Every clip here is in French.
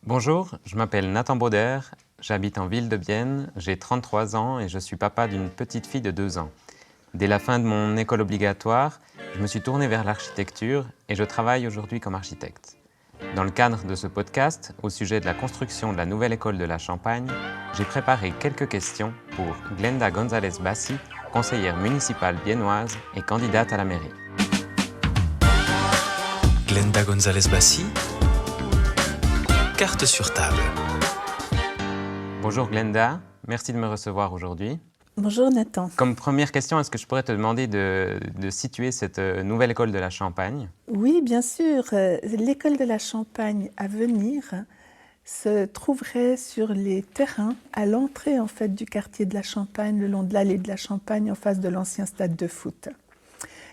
Bonjour, je m'appelle Nathan Bauder, j'habite en ville de Bienne, j'ai 33 ans et je suis papa d'une petite fille de 2 ans. Dès la fin de mon école obligatoire, je me suis tourné vers l'architecture et je travaille aujourd'hui comme architecte. Dans le cadre de ce podcast, au sujet de la construction de la nouvelle école de la Champagne, j'ai préparé quelques questions pour Glenda González Bassi, conseillère municipale biennoise et candidate à la mairie. Glenda González Bassi, carte sur table. Bonjour Glenda, merci de me recevoir aujourd'hui. Bonjour Nathan. Comme première question, est-ce que je pourrais te demander de situer cette nouvelle école de la Champagne ? Oui, bien sûr. L'école de la Champagne à venir se trouverait sur les terrains à l'entrée en fait du quartier de la Champagne, le long de l'allée de la Champagne, en face de l'ancien stade de foot.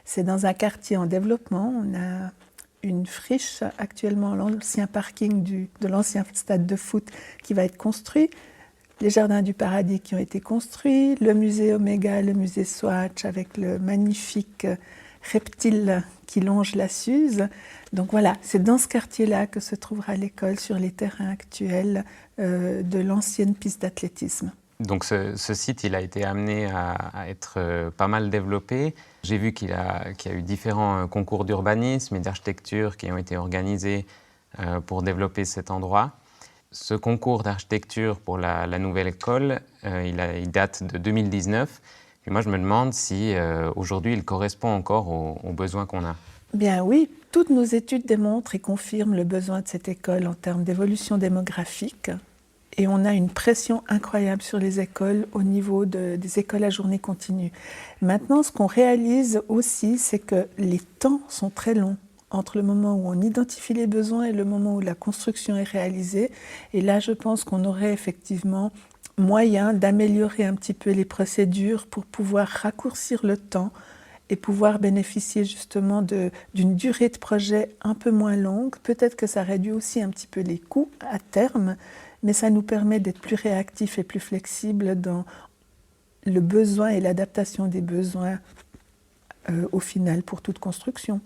C'est dans un quartier en développement. On a une friche actuellement, l'ancien parking de l'ancien stade de foot qui va être construit. Les jardins du paradis qui ont été construits, le musée Oméga, le musée Swatch avec le magnifique reptile qui longe la Suze. Donc voilà, c'est dans ce quartier-là que se trouvera l'école sur les terrains actuels de l'ancienne piste d'athlétisme. Donc ce site, il a été amené à être pas mal développé. J'ai vu qu'il y a eu différents concours d'urbanisme et d'architecture qui ont été organisés pour développer cet endroit. Ce concours d'architecture pour la nouvelle école, il date de 2019. Et moi, je me demande si aujourd'hui, il correspond encore aux besoins qu'on a. Bien oui, toutes nos études démontrent et confirment le besoin de cette école en termes d'évolution démographique. Et on a une pression incroyable sur les écoles au niveau des écoles à journée continue. Maintenant, ce qu'on réalise aussi, c'est que les temps sont très longs entre le moment où on identifie les besoins et le moment où la construction est réalisée. Et là, je pense qu'on aurait effectivement moyen d'améliorer un petit peu les procédures pour pouvoir raccourcir le temps et pouvoir bénéficier justement d'une durée de projet un peu moins longue. Peut-être que ça réduit aussi un petit peu les coûts à terme, mais ça nous permet d'être plus réactifs et plus flexibles dans le besoin et l'adaptation des besoins au final pour toute construction.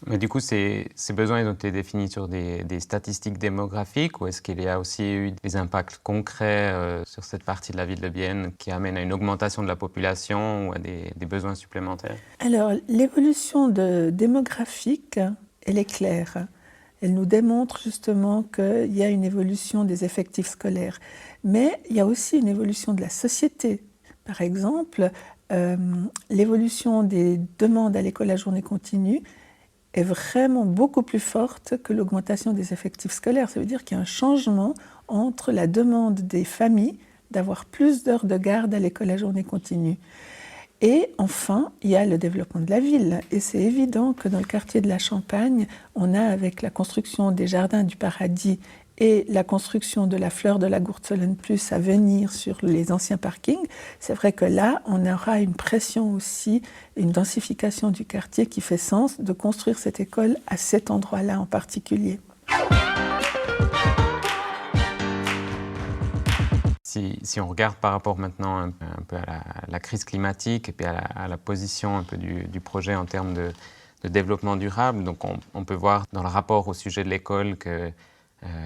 Mais du coup, ces besoins ils ont été définis sur des statistiques démographiques ou est-ce qu'il y a aussi eu des impacts concrets sur cette partie de la ville de Bienne qui amènent à une augmentation de la population ou à des besoins supplémentaires ? Alors, l'évolution démographique, elle est claire. Elle nous démontre justement qu'il y a une évolution des effectifs scolaires. Mais il y a aussi une évolution de la société. Par exemple, l'évolution des demandes à l'école à journée continue est vraiment beaucoup plus forte que l'augmentation des effectifs scolaires. Ça veut dire qu'il y a un changement entre la demande des familles d'avoir plus d'heures de garde à l'école à journée continue. Et enfin, il y a le développement de la ville. Et c'est évident que dans le quartier de la Champagne, on a avec la construction des jardins du paradis et la construction de la fleur de la Gourtsolène Plus à venir sur les anciens parkings, c'est vrai que là, on aura une pression aussi, une densification du quartier qui fait sens de construire cette école à cet endroit-là en particulier. Si on regarde par rapport maintenant un peu à la crise climatique et puis à la position un peu du projet en termes de développement durable, donc on peut voir dans le rapport au sujet de l'école que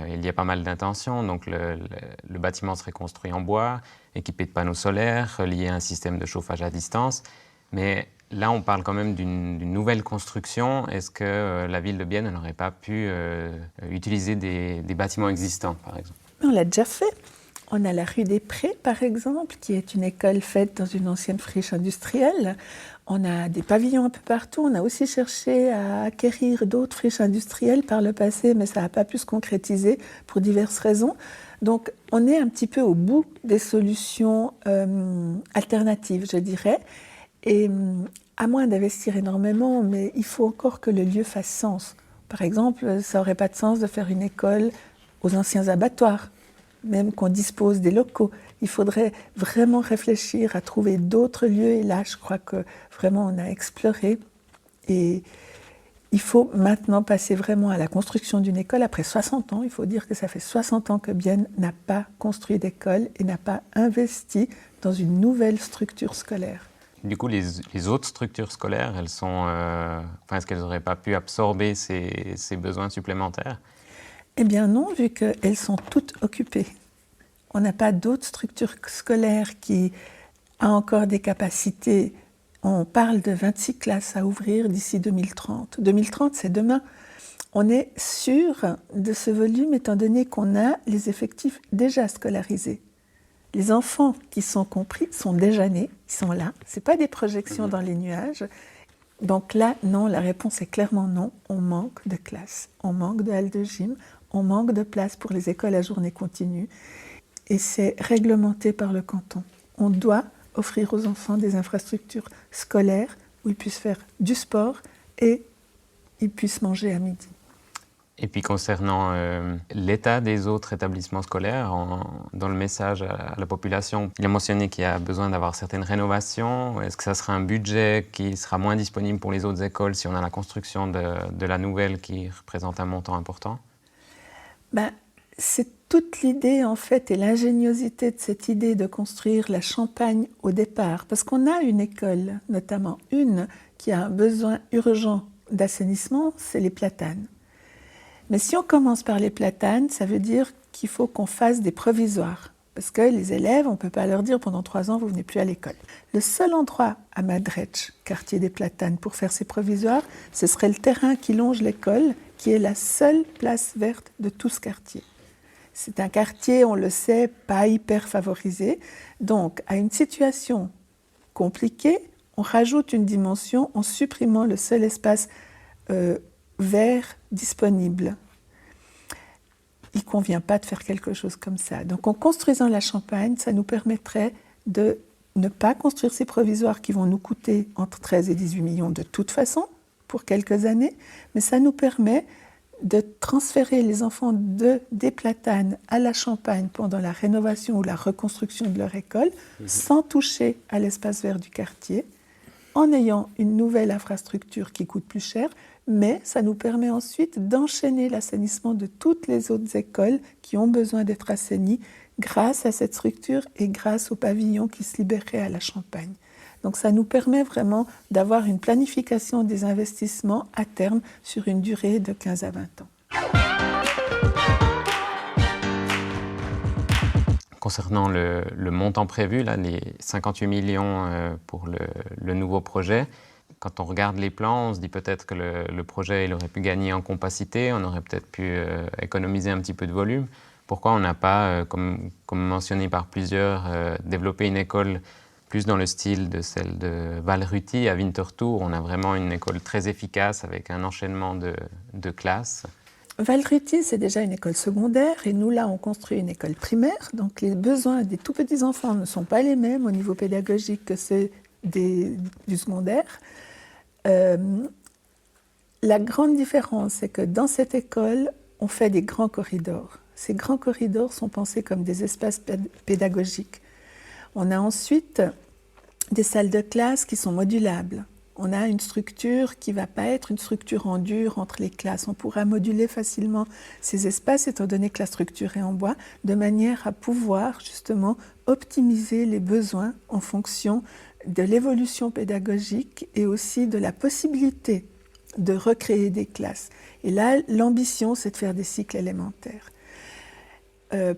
il y a pas mal d'intentions. Donc le bâtiment serait construit en bois, équipé de panneaux solaires, relié à un système de chauffage à distance. Mais là, on parle quand même d'une nouvelle construction. Est-ce que la ville de Bienne n'aurait pas pu utiliser des bâtiments existants, par exemple ? On l'a déjà fait. On a la rue des Prés, par exemple, qui est une école faite dans une ancienne friche industrielle. On a des pavillons un peu partout. On a aussi cherché à acquérir d'autres friches industrielles par le passé, mais ça n'a pas pu se concrétiser pour diverses raisons. Donc, on est un petit peu au bout des solutions alternatives, je dirais. Et à moins d'investir énormément, mais il faut encore que le lieu fasse sens. Par exemple, ça n'aurait pas de sens de faire une école aux anciens abattoirs, même qu'on dispose des locaux. Il faudrait vraiment réfléchir à trouver d'autres lieux. Et là, je crois que vraiment, on a exploré. Et il faut maintenant passer vraiment à la construction d'une école. Après 60 ans, il faut dire que ça fait 60 ans que Bienne n'a pas construit d'école et n'a pas investi dans une nouvelle structure scolaire. Du coup, les autres structures scolaires, est-ce qu'elles n'auraient pas pu absorber ces besoins supplémentaires ? Eh bien non, vu qu'elles sont toutes occupées. On n'a pas d'autres structures scolaires qui a encore des capacités. On parle de 26 classes à ouvrir d'ici 2030. 2030, c'est demain. On est sûr de ce volume étant donné qu'on a les effectifs déjà scolarisés. Les enfants qui sont compris sont déjà nés, ils sont là. Ce n'est pas des projections dans les nuages. Donc là, non, la réponse est clairement non. On manque de classes, on manque de halles de gym, on manque de places pour les écoles à journée continue. Et c'est réglementé par le canton. On doit offrir aux enfants des infrastructures scolaires où ils puissent faire du sport et ils puissent manger à midi. Et puis concernant l'état des autres établissements scolaires, dans le message à la population, il est mentionné qu'il y a besoin d'avoir certaines rénovations. Est-ce que ça sera un budget qui sera moins disponible pour les autres écoles si on a la construction de la nouvelle qui représente un montant important? C'est toute l'idée en fait et l'ingéniosité de cette idée de construire la Champagne au départ. Parce qu'on a une école, notamment une, qui a un besoin urgent d'assainissement, c'est les Platanes. Mais si on commence par les Platanes, ça veut dire qu'il faut qu'on fasse des provisoires. Parce que les élèves, on ne peut pas leur dire pendant 3 ans, vous ne venez plus à l'école. Le seul endroit à Madretch, quartier des Platanes, pour faire ces provisoires, ce serait le terrain qui longe l'école, qui est la seule place verte de tout ce quartier. C'est un quartier, on le sait, pas hyper favorisé. Donc, à une situation compliquée, on rajoute une dimension en supprimant le seul espace vert disponible. Il ne convient pas de faire quelque chose comme ça. Donc en construisant la Champagne, ça nous permettrait de ne pas construire ces provisoires qui vont nous coûter entre 13 et 18 millions de toute façon, pour quelques années, mais ça nous permet de transférer les enfants des Platanes à la Champagne pendant la rénovation ou la reconstruction de leur école, sans toucher à l'espace vert du quartier, en ayant une nouvelle infrastructure qui coûte plus cher, mais ça nous permet ensuite d'enchaîner l'assainissement de toutes les autres écoles qui ont besoin d'être assainies grâce à cette structure et grâce au pavillon qui se libérerait à la Champagne. Donc ça nous permet vraiment d'avoir une planification des investissements à terme sur une durée de 15 à 20 ans. Concernant le montant prévu, là, les 58 millions pour le nouveau projet, quand on regarde les plans, on se dit peut-être que le projet il aurait pu gagner en compacité, on aurait peut-être pu économiser un petit peu de volume. Pourquoi on n'a pas, comme mentionné par plusieurs, développé une école plus dans le style de celle de Valruti à Winterthur? On a vraiment une école très efficace avec un enchaînement de classes. Valruti, c'est déjà une école secondaire et nous, là, on construit une école primaire. Donc les besoins des tout petits enfants ne sont pas les mêmes au niveau pédagogique que ceux du secondaire. La grande différence, c'est que dans cette école, on fait des grands corridors. Ces grands corridors sont pensés comme des espaces pédagogiques. On a ensuite des salles de classe qui sont modulables. On a une structure qui ne va pas être une structure en dur entre les classes. On pourra moduler facilement ces espaces, étant donné que la structure est en bois, de manière à pouvoir justement optimiser les besoins en fonction de l'évolution pédagogique et aussi de la possibilité de recréer des classes. Et là, l'ambition, c'est de faire des cycles élémentaires.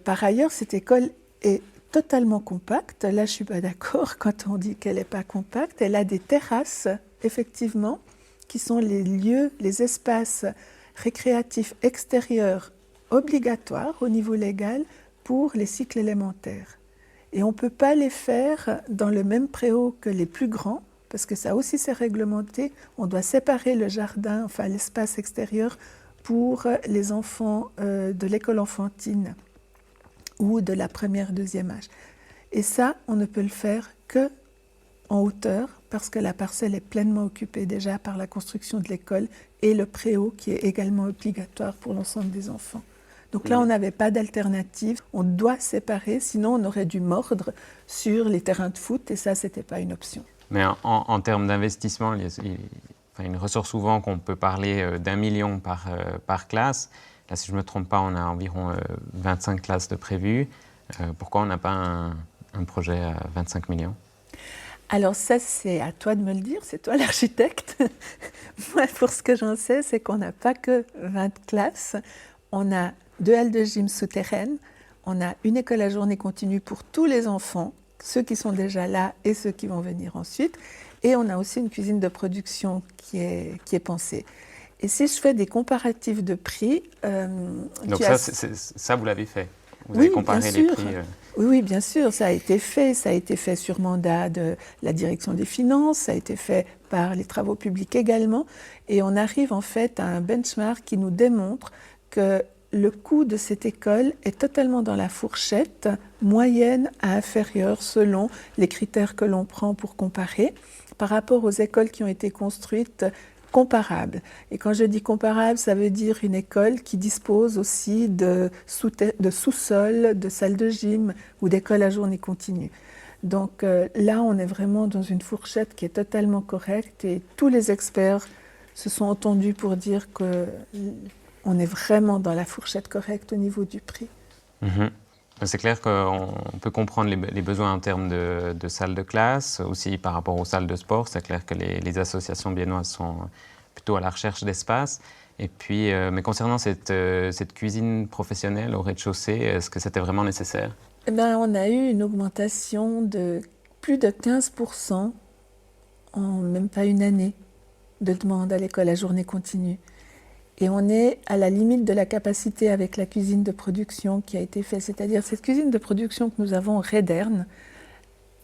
Par ailleurs, cette école est totalement compacte. Là, je ne suis pas d'accord quand on dit qu'elle n'est pas compacte. Elle a des terrasses, effectivement, qui sont les lieux, les espaces récréatifs extérieurs obligatoires au niveau légal pour les cycles élémentaires. Et on ne peut pas les faire dans le même préau que les plus grands, parce que ça aussi c'est réglementé. On doit séparer le jardin, enfin l'espace extérieur, pour les enfants de l'école enfantine ou de la première, deuxième âge. Et ça, on ne peut le faire qu'en hauteur, parce que la parcelle est pleinement occupée déjà par la construction de l'école et le préau qui est également obligatoire pour l'ensemble des enfants. Donc là, on n'avait pas d'alternative. On doit séparer, sinon on aurait dû mordre sur les terrains de foot et ça, ce n'était pas une option. Mais en termes d'investissement, il ressort souvent qu'on peut parler d'1 million par classe. Là, si je ne me trompe pas, on a environ 25 classes de prévues. Pourquoi on n'a pas un projet à 25 millions? Alors ça, c'est à toi de me le dire, c'est toi l'architecte. Moi, pour ce que j'en sais, c'est qu'on n'a pas que 20 classes. On a 2 halles de gym souterraines. On a une école à journée continue pour tous les enfants, ceux qui sont déjà là et ceux qui vont venir ensuite. Et on a aussi une cuisine de production qui est pensée. Et si je fais des comparatifs de prix... Donc ça, vous l'avez fait? Vous oui, avez comparé les prix Oui, bien sûr, ça a été fait. Ça a été fait sur mandat de la direction des finances, ça a été fait par les travaux publics également. Et on arrive en fait à un benchmark qui nous démontre que le coût de cette école est totalement dans la fourchette moyenne à inférieure selon les critères que l'on prend pour comparer par rapport aux écoles qui ont été construites comparables. Et quand je dis comparable, ça veut dire une école qui dispose aussi de sous-sol, de salles de gym ou d'écoles à journée continue. Donc là, on est vraiment dans une fourchette qui est totalement correcte et tous les experts se sont entendus pour dire qu'on est vraiment dans la fourchette correcte au niveau du prix. Mmh. C'est clair qu'on peut comprendre les besoins en termes de salles de classe, aussi par rapport aux salles de sport. C'est clair que les associations biennoises sont plutôt à la recherche d'espace. Et puis, mais concernant cette cuisine professionnelle au rez-de-chaussée, est-ce que c'était vraiment nécessaire? Eh bien, on a eu une augmentation de plus de 15% en même pas une année de demande à l'école à journée continue. Et on est à la limite de la capacité avec la cuisine de production qui a été faite. C'est-à-dire cette cuisine de production que nous avons au Redern,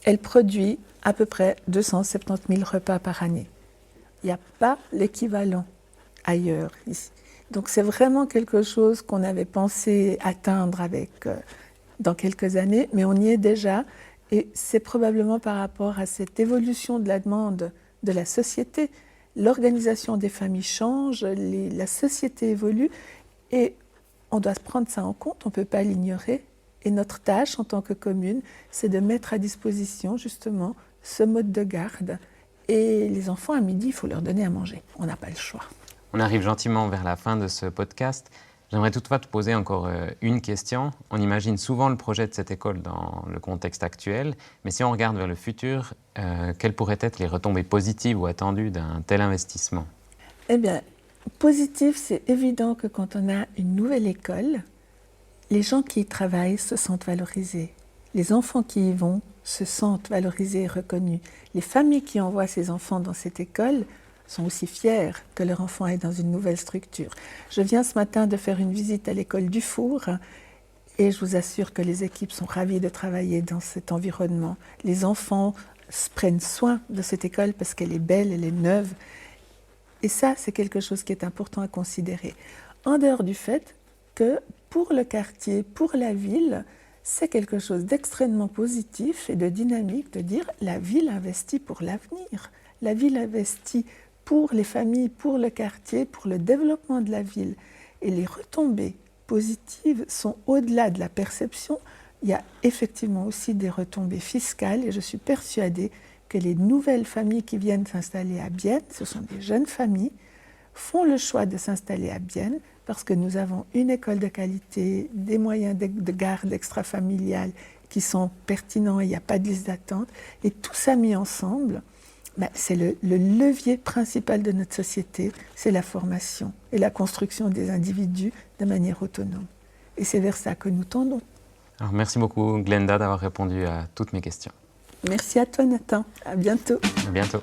elle produit à peu près 270 000 repas par année. Il n'y a pas l'équivalent ailleurs ici. Donc c'est vraiment quelque chose qu'on avait pensé atteindre dans quelques années, mais on y est déjà. Et c'est probablement par rapport à cette évolution de la demande de la société. L'organisation des familles change, la société évolue et on doit prendre ça en compte, on ne peut pas l'ignorer. Et notre tâche en tant que commune, c'est de mettre à disposition justement ce mode de garde. Et les enfants, à midi, il faut leur donner à manger. On n'a pas le choix. On arrive gentiment vers la fin de ce podcast. J'aimerais toutefois te poser encore une question. On imagine souvent le projet de cette école dans le contexte actuel, mais si on regarde vers le futur, quelles pourraient être les retombées positives ou attendues d'un tel investissement? Eh bien, positif, c'est évident que quand on a une nouvelle école, les gens qui y travaillent se sentent valorisés. Les enfants qui y vont se sentent valorisés et reconnus. Les familles qui envoient ces enfants dans cette école sont aussi fiers que leur enfant est dans une nouvelle structure. Je viens ce matin de faire une visite à l'école du Four et je vous assure que les équipes sont ravies de travailler dans cet environnement. Les enfants prennent soin de cette école parce qu'elle est belle, elle est neuve. Et ça, c'est quelque chose qui est important à considérer. En dehors du fait que pour le quartier, pour la ville, c'est quelque chose d'extrêmement positif et de dynamique de dire la ville investit pour l'avenir. La ville investit pour les familles, pour le quartier, pour le développement de la ville. Et les retombées positives sont au-delà de la perception. Il y a effectivement aussi des retombées fiscales et je suis persuadée que les nouvelles familles qui viennent s'installer à Bienne, ce sont des jeunes familles, font le choix de s'installer à Bienne parce que nous avons une école de qualité, des moyens de garde extrafamiliale qui sont pertinents, il n'y a pas de liste d'attente. Et tout ça mis ensemble, c'est le levier principal de notre société, c'est la formation et la construction des individus de manière autonome. Et c'est vers ça que nous tendons. Alors, merci beaucoup Glenda d'avoir répondu à toutes mes questions. Merci à toi Nathan, à bientôt. À bientôt.